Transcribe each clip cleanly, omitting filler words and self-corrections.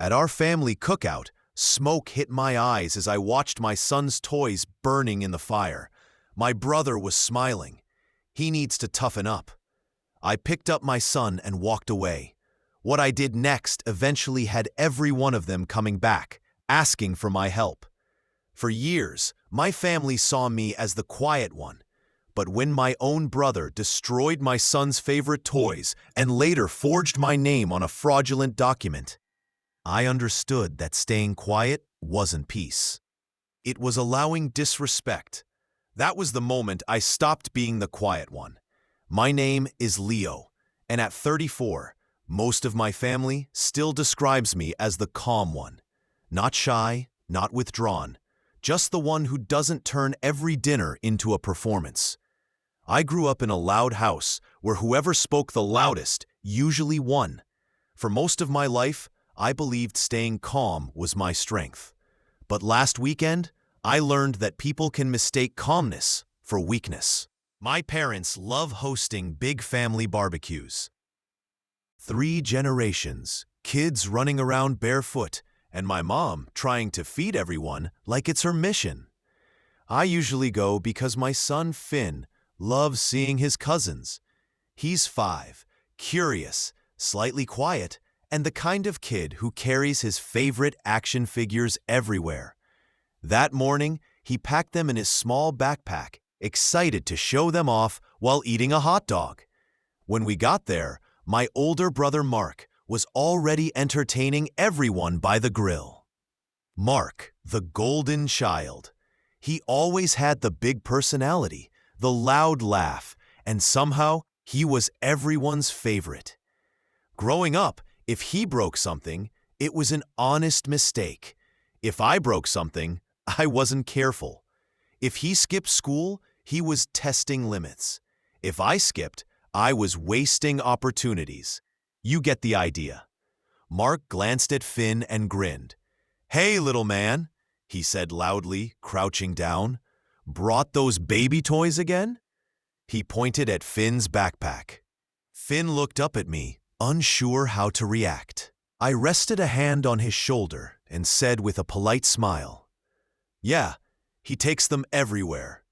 At our family cookout, smoke hit my eyes as I watched my son's toys burning in the fire. My brother was smiling. He needs to toughen up. I picked up my son and walked away. What I did next eventually had every one of them coming back, asking for my help. For years, my family saw me as the quiet one. But when my own brother destroyed my son's favorite toys and later forged my name on a fraudulent document, I understood that staying quiet wasn't peace. It was allowing disrespect. That was the moment I stopped being the quiet one. My name is Leo, and at 34, most of my family still describes me as the calm one. Not shy, not withdrawn, just the one who doesn't turn every dinner into a performance. I grew up in a loud house where whoever spoke the loudest usually won. For most of my life, I believed staying calm was my strength. But last weekend, I learned that people can mistake calmness for weakness. My parents love hosting big family barbecues. 3 generations, kids running around barefoot, and my mom trying to feed everyone like it's her mission. I usually go because my son Finn loves seeing his cousins. He's 5, curious, slightly quiet, and the kind of kid who carries his favorite action figures everywhere. That morning, he packed them in his small backpack, excited to show them off while eating a hot dog. When we got there, my older brother Mark was already entertaining everyone by the grill. Mark, the golden child. He always had the big personality, the loud laugh, and somehow he was everyone's favorite. Growing up, if he broke something, it was an honest mistake. If I broke something, I wasn't careful. If he skipped school, he was testing limits. If I skipped, I was wasting opportunities. You get the idea. Mark glanced at Finn and grinned. "Hey, little man," he said loudly, crouching down. "Brought those baby toys again?" He pointed at Finn's backpack. Finn looked up at me, unsure how to react. I rested a hand on his shoulder and said with a polite smile, "Yeah, he takes them everywhere."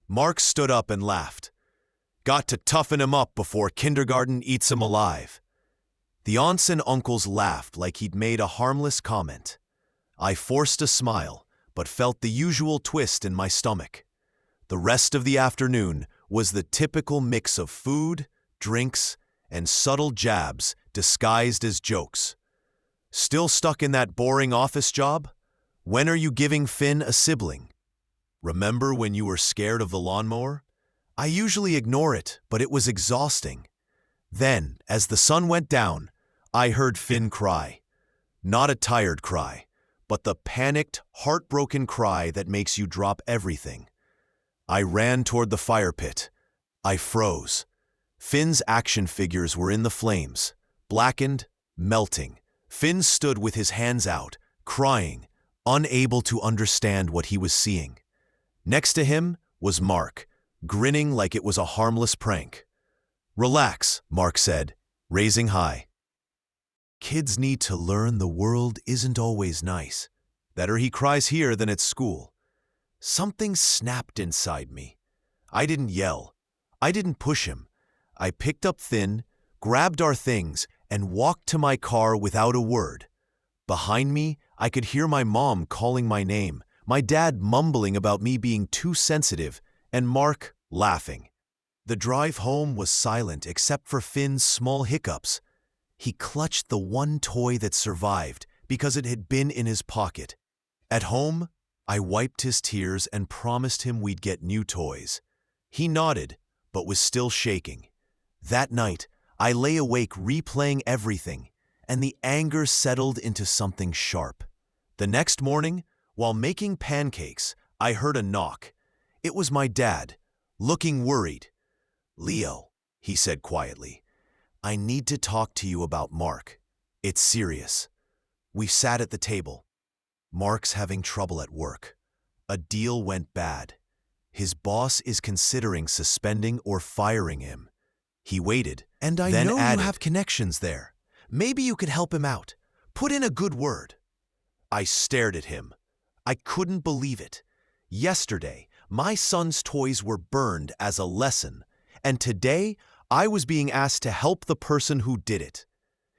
Mark stood up and laughed. "Got to toughen him up before kindergarten eats him alive." The aunts and uncles laughed like he'd made a harmless comment. I forced a smile, but felt the usual twist in my stomach. The rest of the afternoon was the typical mix of food, drinks, and subtle jabs disguised as jokes. "Still stuck in that boring office job? When are you giving Finn a sibling? Remember when you were scared of the lawnmower? I usually ignore it, but it was exhausting." Then, as the sun went down, I heard Finn cry. Not a tired cry, but the panicked, heartbroken cry that makes you drop everything. I ran toward the fire pit. I froze. Finn's action figures were in the flames, blackened, melting. Finn stood with his hands out, crying, unable to understand what he was seeing. Next to him was Mark, grinning like it was a harmless prank. "Relax," Mark said, raising high. "Kids need to learn the world isn't always nice. Better he cries here than at school." Something snapped inside me. I didn't yell. I didn't push him. I picked up Finn, grabbed our things, and walked to my car without a word. Behind me, I could hear my mom calling my name, my dad mumbling about me being too sensitive, and Mark laughing. The drive home was silent except for Finn's small hiccups. He clutched the one toy that survived because it had been in his pocket. At home, I wiped his tears and promised him we'd get new toys. He nodded, but was still shaking. That night, I lay awake replaying everything, and the anger settled into something sharp. The next morning, while making pancakes, I heard a knock. It was my dad, looking worried. "Leo," he said quietly, "I need to talk to you about Mark. It's serious." We sat at the table. "Mark's having trouble at work. A deal went bad. His boss is considering suspending or firing him." He waited, and I know you have connections there. Maybe you could help him out. Put in a good word." I stared at him. I couldn't believe it. Yesterday, my son's toys were burned as a lesson, and today I was being asked to help the person who did it.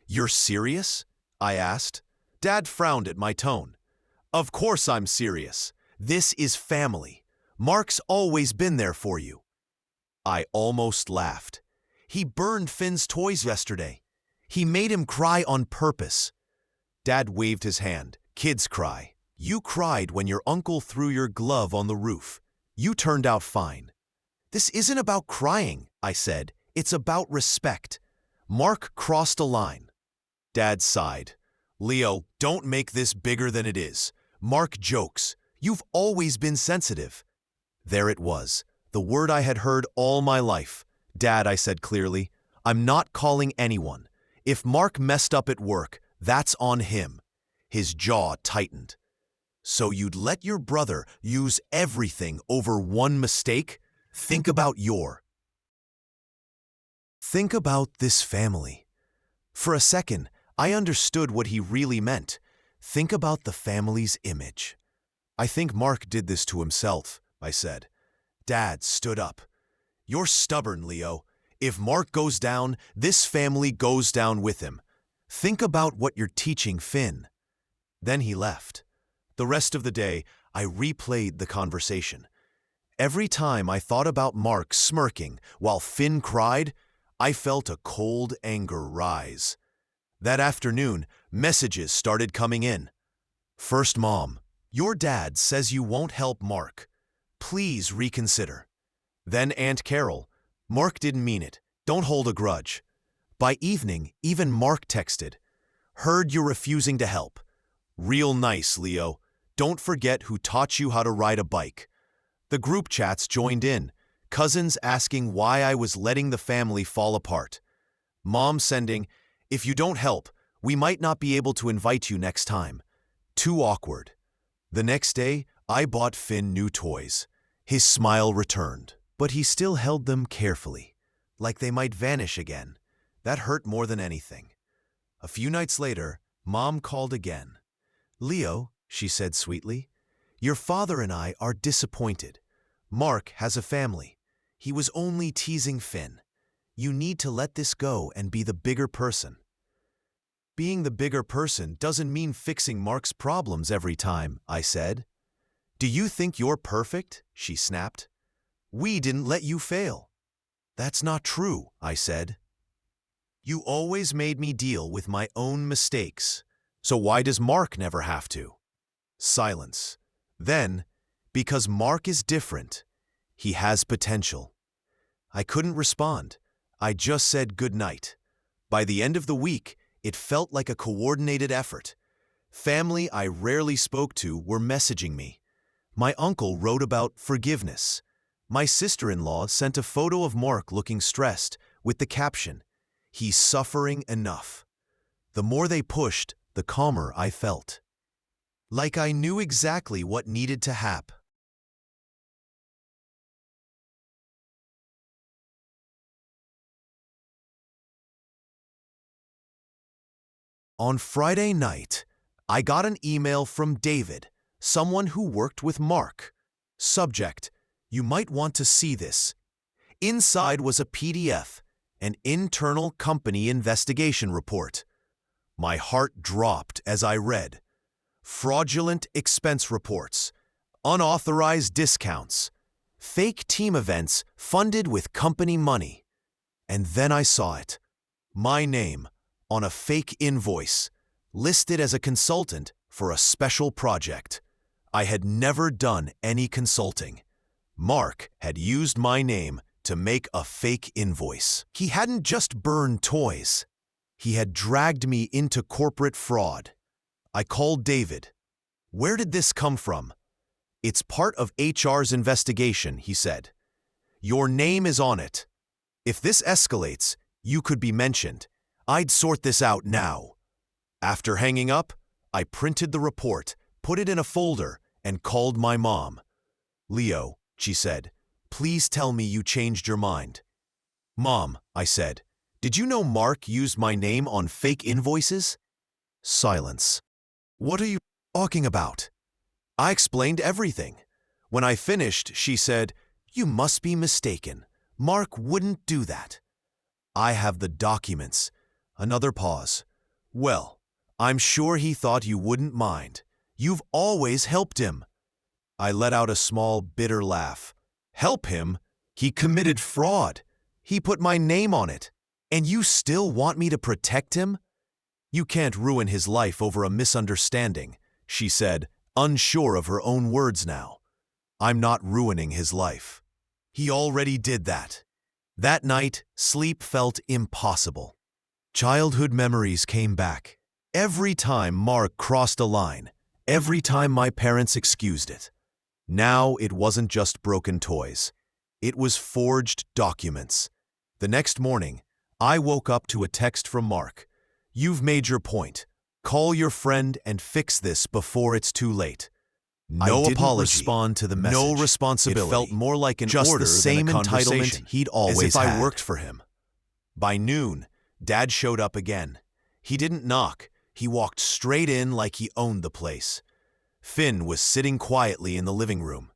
"You're serious?" I asked. Dad frowned at my tone. "Of course I'm serious. This is family. Mark's always been there for you." I almost laughed. "He burned Finn's toys yesterday. He made him cry on purpose." Dad waved his hand. "Kids cry. You cried when your uncle threw your glove on the roof. You turned out fine." "This isn't about crying," I said. "It's about respect. Mark crossed a line." Dad sighed. "Leo, don't make this bigger than it is. Mark jokes. You've always been sensitive." There it was, the word I had heard all my life. "Dad," I said clearly, "I'm not calling anyone. If Mark messed up at work, that's on him." His jaw tightened. "So you'd let your brother use everything over one mistake? Think about this family." For a second, I understood what he really meant. Think about the family's image. "I think Mark did this to himself," I said. Dad stood up. "You're stubborn, Leo. If Mark goes down, this family goes down with him. Think about what you're teaching Finn." Then he left. The rest of the day, I replayed the conversation. Every time I thought about Mark smirking while Finn cried, I felt a cold anger rise. That afternoon, messages started coming in. "First, Mom, your dad says you won't help Mark. Please reconsider." Then Aunt Carol, "Mark didn't mean it. Don't hold a grudge." By evening, even Mark texted, "Heard you're refusing to help. Real nice, Leo. Don't forget who taught you how to ride a bike." The group chats joined in, cousins asking why I was letting the family fall apart. Mom sending, "If you don't help, we might not be able to invite you next time." Too awkward. The next day, I bought Finn new toys. His smile returned, but he still held them carefully, like they might vanish again. That hurt more than anything. A few nights later, Mom called again. "Leo," she said sweetly, "your father and I are disappointed. Mark has a family. He was only teasing Finn. You need to let this go and be the bigger person." "Being the bigger person doesn't mean fixing Mark's problems every time," I said. "Do you think you're perfect?" she snapped. "We didn't let you fail." "That's not true," I said. "You always made me deal with my own mistakes. So why does Mark never have to?" Silence. Then, "Because Mark is different. He has potential." I couldn't respond. I just said good night. By the end of the week, it felt like a coordinated effort. Family I rarely spoke to were messaging me. My uncle wrote about forgiveness. My sister-in-law sent a photo of Mark looking stressed with the caption, "He's suffering enough." The more they pushed, the calmer I felt. Like I knew exactly what needed to happen. On Friday night, I got an email from David, someone who worked with Mark. Subject: "You might want to see this." Inside was a PDF, an internal company investigation report. My heart dropped as I read. Fraudulent expense reports, unauthorized discounts, fake team events funded with company money. And then I saw it. My name on a fake invoice, listed as a consultant for a special project. I had never done any consulting. Mark had used my name to make a fake invoice. He hadn't just burned toys. He had dragged me into corporate fraud. I called David. "Where did this come from?" "It's part of HR's investigation," he said. "Your name is on it. If this escalates, you could be mentioned. I'd sort this out now." After hanging up, I printed the report, put it in a folder, and called my mom. "Leo," she said, "please tell me you changed your mind." "Mom," I said, "did you know Mark used my name on fake invoices?" Silence. What are you talking about? I explained everything. When I finished, she said, "You must be mistaken. Mark wouldn't do that." "I have the documents." Another pause. "Well, I'm sure he thought you wouldn't mind. You've always helped him." I let out a small, bitter laugh. "Help him? He committed fraud. He put my name on it. And you still want me to protect him?" "You can't ruin his life over a misunderstanding," she said, unsure of her own words now. "I'm not ruining his life. He already did that." That night, sleep felt impossible. Childhood memories came back. Every time Mark crossed a line, every time my parents excused it. Now it wasn't just broken toys. It was forged documents. The next morning, I woke up to a text from Mark. "You've made your point. Call your friend and fix this before it's too late." No apology, respond to the message. No responsibility. It felt more like an just order the same than a entitlement he'd always as if had. I worked for him. By noon, Dad showed up again. He didn't knock. He walked straight in like he owned the place. Finn was sitting quietly in the living room.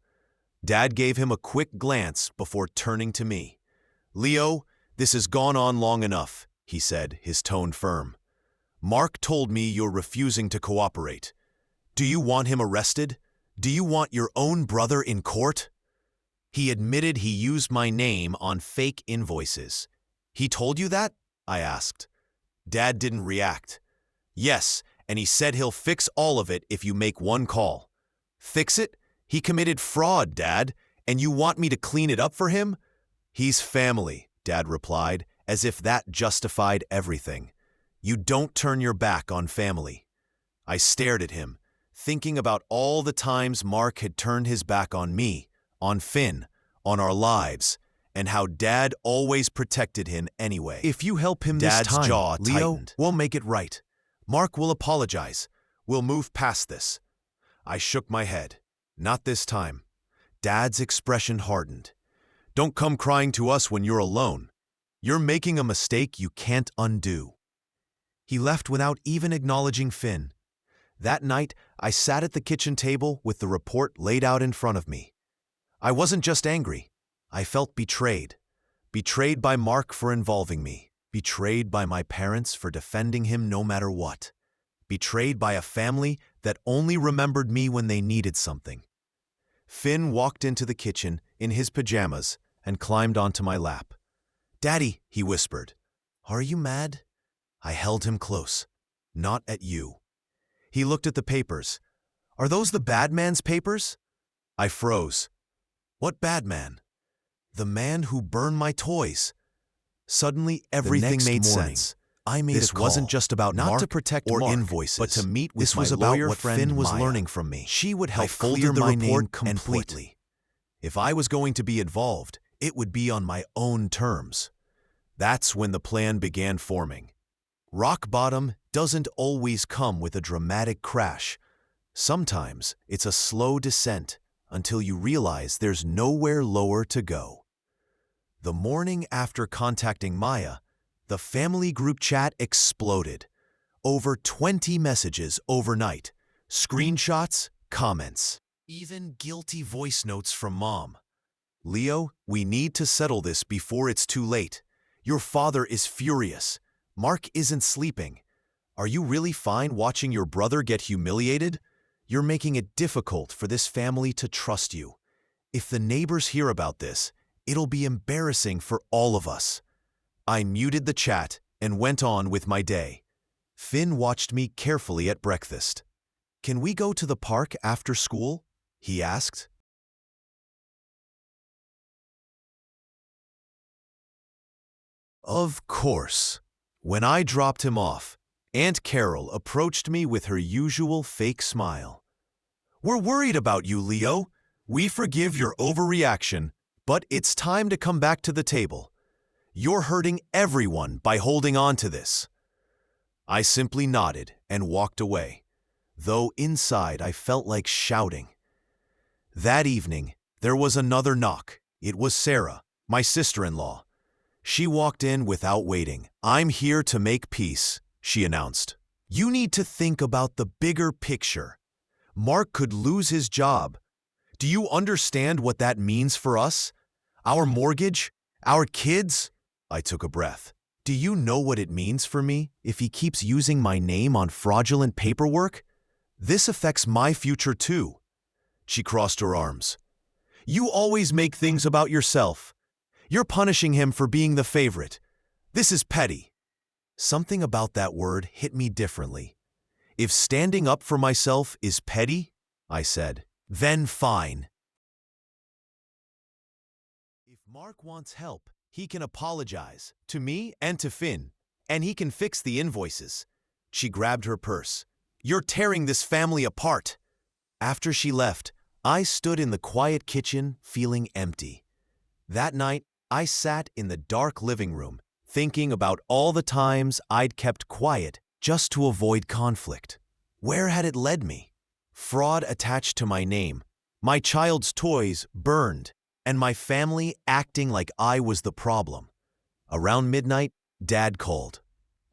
Dad gave him a quick glance before turning to me. "Leo, this has gone on long enough," he said, his tone firm. "Mark told me you're refusing to cooperate. Do you want him arrested? Do you want your own brother in court?" He admitted he used my name on fake invoices. "He told you that?" I asked. Dad didn't react. "Yes, and he said he'll fix all of it if you make one call." "Fix it? He committed fraud, Dad, and you want me to clean it up for him?" "He's family," Dad replied, as if that justified everything. "You don't turn your back on family." I stared at him, thinking about all the times Mark had turned his back on me, on Finn, on our lives, and how Dad always protected him anyway. "If you help him Dad's this time, jaw Leo, tightened. We'll make it right. Mark will apologize. We'll move past this." I shook my head. "Not this time." Dad's expression hardened. "Don't come crying to us when you're alone. You're making a mistake you can't undo." He left without even acknowledging Finn. That night, I sat at the kitchen table with the report laid out in front of me. I wasn't just angry. I felt betrayed. Betrayed by Mark for involving me. Betrayed by my parents for defending him no matter what. Betrayed by a family that only remembered me when they needed something. Finn walked into the kitchen in his pajamas and climbed onto my lap. "Daddy," he whispered. "Are you mad?" I held him close. "Not at you." He looked at the papers. "Are those the bad man's papers?" I froze. "What bad man?" "The man who burned my toys." Suddenly, everything made sense. I made a call. This wasn't just about not Mark to protect or Mark, invoices, but to meet with my lawyer friend Finn was learning from me. She would help clear my name completely. If I was going to be involved, it would be on my own terms. That's when the plan began forming. Rock bottom doesn't always come with a dramatic crash. Sometimes it's a slow descent until you realize there's nowhere lower to go. The morning after contacting Maya, the family group chat exploded. Over 20 messages overnight, screenshots, comments, even guilty voice notes from Mom. "Leo, we need to settle this before it's too late. Your father is furious. Mark isn't sleeping. Are you really fine watching your brother get humiliated? You're making it difficult for this family to trust you. If the neighbors hear about this, it'll be embarrassing for all of us." I muted the chat and went on with my day. Finn watched me carefully at breakfast. "Can we go to the park after school?" he asked. Of course. When I dropped him off, Aunt Carol approached me with her usual fake smile. "We're worried about you, Leo. We forgive your overreaction, but it's time to come back to the table. You're hurting everyone by holding on to this." I simply nodded and walked away, though inside I felt like shouting. That evening, there was another knock. It was Sarah, my sister-in-law. She walked in without waiting. "I'm here to make peace," she announced. You need to think about the bigger picture. Mark could lose his job. Do you understand what that means for us? Our mortgage? Our kids? I took a breath. Do you know what it means for me if he keeps using my name on fraudulent paperwork? This affects my future too. She crossed her arms. You always make things about yourself. You're punishing him for being the favorite. This is petty. Something about that word hit me differently. If standing up for myself is petty, I said, then fine. If Mark wants help, he can apologize to me and to Finn, and he can fix the invoices. She grabbed her purse. You're tearing this family apart. After she left, I stood in the quiet kitchen feeling empty. That night, I sat in the dark living room, thinking about all the times I'd kept quiet just to avoid conflict. Where had it led me? Fraud attached to my name, my child's toys burned, and my family acting like I was the problem. Around midnight, Dad called.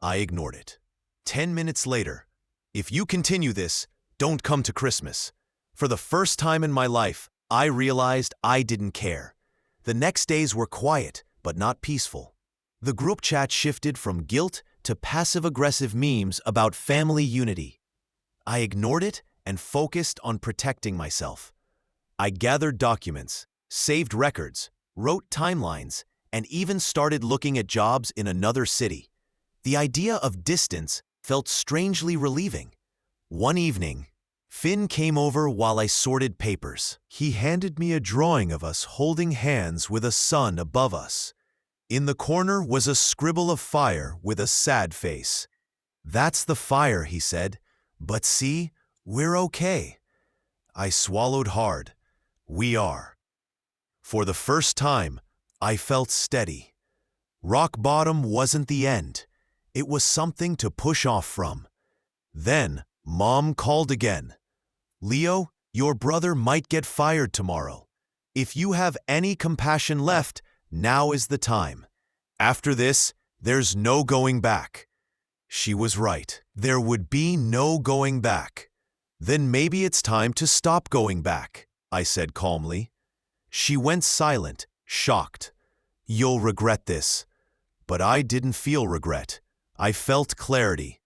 I ignored it. 10 minutes later, if you continue this, don't come to Christmas. For the first time in my life, I realized I didn't care. The next days were quiet, but not peaceful. The group chat shifted from guilt to passive-aggressive memes about family unity. I ignored it and focused on protecting myself. I gathered documents, saved records, wrote timelines, and even started looking at jobs in another city. The idea of distance felt strangely relieving. One evening, Finn came over while I sorted papers. He handed me a drawing of us holding hands with a sun above us. In the corner was a scribble of fire with a sad face. That's the fire, he said. But see, we're okay. I swallowed hard. We are. For the first time, I felt steady. Rock bottom wasn't the end. It was something to push off from. Then, Mom called again. Leo, your brother might get fired tomorrow. If you have any compassion left, now is the time. After this, there's no going back. She was right. There would be no going back. Then maybe it's time to stop going back, I said calmly. She went silent, shocked. You'll regret this. But I didn't feel regret. I felt clarity.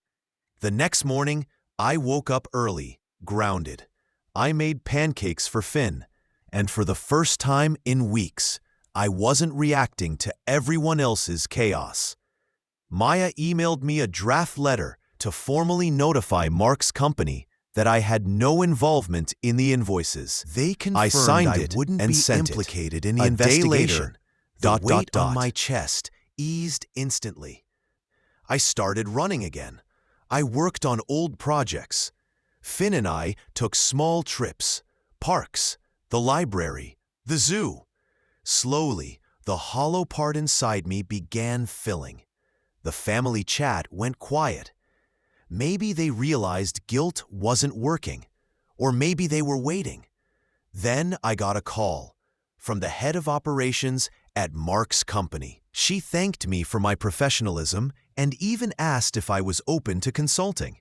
The next morning, I woke up early, grounded. I made pancakes for Finn, and for the first time in weeks, I wasn't reacting to everyone else's chaos. Maya emailed me a draft letter to formally notify Mark's company that I had no involvement in the invoices. They confirmed I signed it wouldn't and be implicated in the investigation. The weight on my chest eased instantly. I started running again. I worked on old projects. Finn and I took small trips, parks, the library, the zoo. Slowly, the hollow part inside me began filling. The family chat went quiet. Maybe they realized guilt wasn't working, or maybe they were waiting. Then I got a call from the head of operations at Mark's company. She thanked me for my professionalism and even asked if I was open to consulting.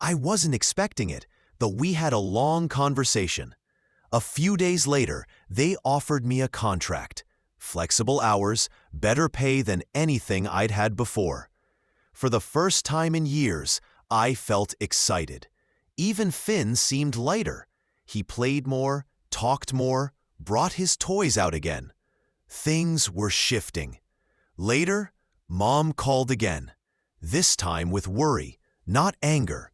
I wasn't expecting it, but we had a long conversation. A few days later, they offered me a contract. Flexible hours, better pay than anything I'd had before. For the first time in years, I felt excited. Even Finn seemed lighter. He played more, talked more, brought his toys out again. Things were shifting. Later, Mom called again, this time with worry, not anger.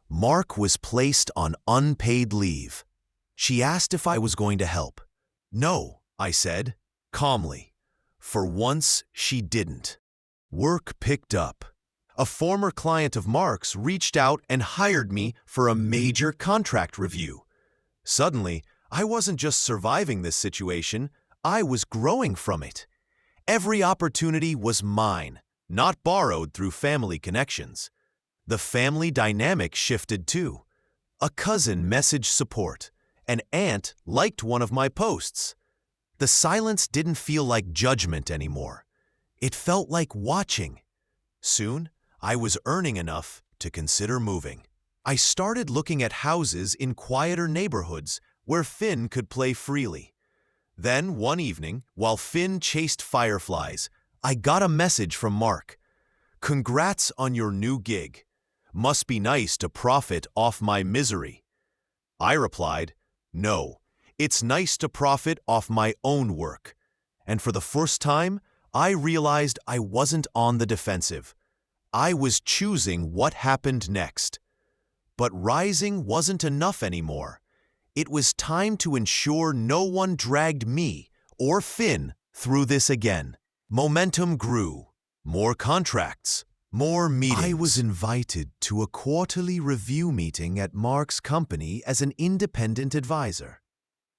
Mark was placed on unpaid leave. She asked if I was going to help. No, I said, calmly. For once, she didn't. Work picked up. A former client of Mark's reached out and hired me for a major contract review. Suddenly, I wasn't just surviving this situation, I was growing from it. Every opportunity was mine, not borrowed through family connections. The family dynamic shifted too. A cousin messaged support. An aunt liked one of my posts. The silence didn't feel like judgment anymore. It felt like watching. Soon, I was earning enough to consider moving. I started looking at houses in quieter neighborhoods where Finn could play freely. Then, one evening, while Finn chased fireflies, I got a message from Mark. "Congrats on your new gig. Must be nice to profit off my misery." I replied, "No, it's nice to profit off my own work." And for the first time, I realized I wasn't on the defensive. I was choosing what happened next. But rising wasn't enough anymore. It was time to ensure no one dragged me or Finn through this again. Momentum grew. More contracts. More meetings. I was invited to a quarterly review meeting at Mark's company as an independent advisor.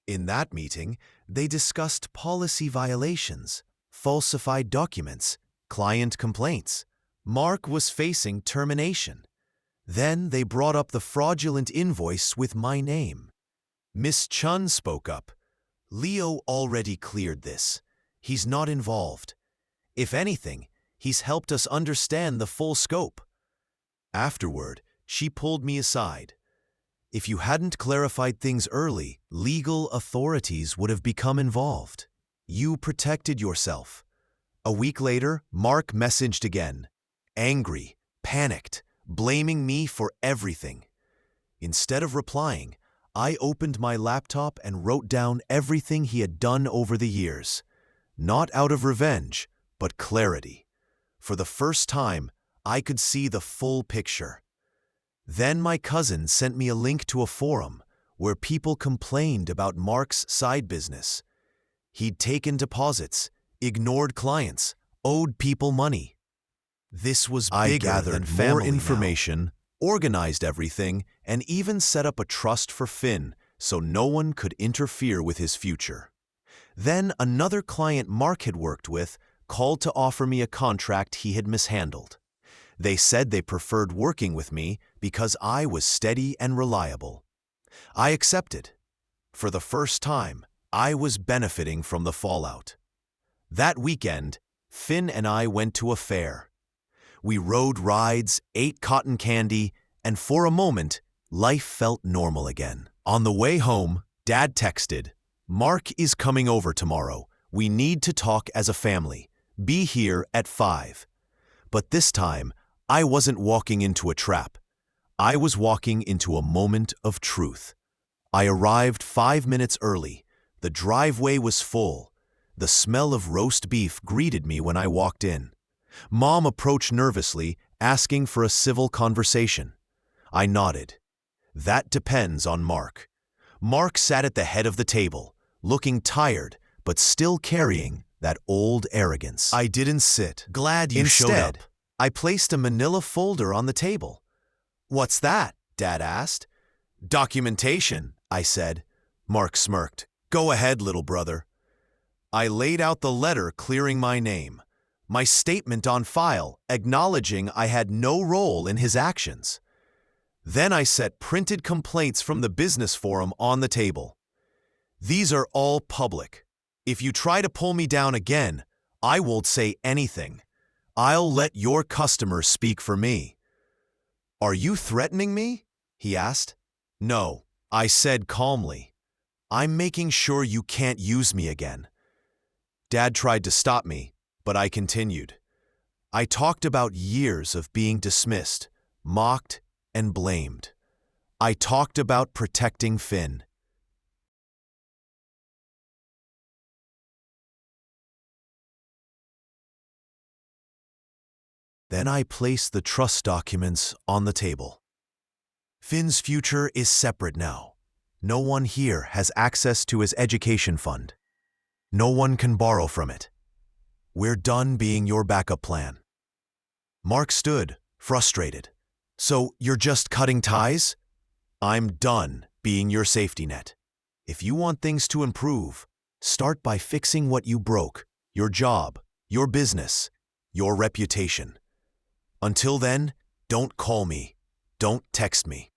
In that meeting, they discussed policy violations, falsified documents, client complaints. Mark was facing termination. Then they brought up the fraudulent invoice with my name. Miss Chun spoke up. "Leo already cleared this. He's not involved. If anything, he's helped us understand the full scope." Afterward, she pulled me aside. "If you hadn't clarified things early, legal authorities would have become involved. You protected yourself." A week later, Mark messaged again, angry, panicked, blaming me for everything. Instead of replying, I opened my laptop and wrote down everything he had done over the years. Not out of revenge, but clarity. For the first time, I could see the full picture. Then my cousin sent me a link to a forum where people complained about Mark's side business. He'd taken deposits, ignored clients, owed people money. This was bigger than family. More information, organized everything, and even set up a trust for Finn so no one could interfere with his future. Then another client Mark had worked with called to offer me a contract he had mishandled. They said they preferred working with me because I was steady and reliable. I accepted. For the first time, I was benefiting from the fallout. That weekend, Finn and I went to a fair. We rode rides, ate cotton candy, and for a moment, life felt normal again. On the way home, Dad texted, "Mark is coming over tomorrow. We need to talk as a family. Be here at 5. But this time, I wasn't walking into a trap. I was walking into a moment of truth. I arrived 5 minutes early. The driveway was full. The smell of roast beef greeted me when I walked in. Mom approached nervously, asking for a civil conversation. I nodded. That depends on Mark. Mark sat at the head of the table, looking tired, but still carrying that old arrogance. I didn't sit. Glad you showed up. Instead, I placed a manila folder on the table. "What's that?" Dad asked. "Documentation," I said. Mark smirked. "Go ahead, little brother." I laid out the letter clearing my name, my statement on file acknowledging I had no role in his actions. Then I set printed complaints from the business forum on the table. "These are all public. If you try to pull me down again, I won't say anything. I'll let your customers speak for me." "Are you threatening me?" he asked. "No," I said calmly. "I'm making sure you can't use me again." Dad tried to stop me, but I continued. I talked about years of being dismissed, mocked, and blamed. I talked about protecting Finn. Then I placed the trust documents on the table. Finn's future is separate now. No one here has access to his education fund. No one can borrow from it. We're done being your backup plan. Mark stood, frustrated. "So you're just cutting ties?" "I'm done being your safety net. If you want things to improve, start by fixing what you broke: your job, your business, your reputation. Until then, don't call me. Don't text me."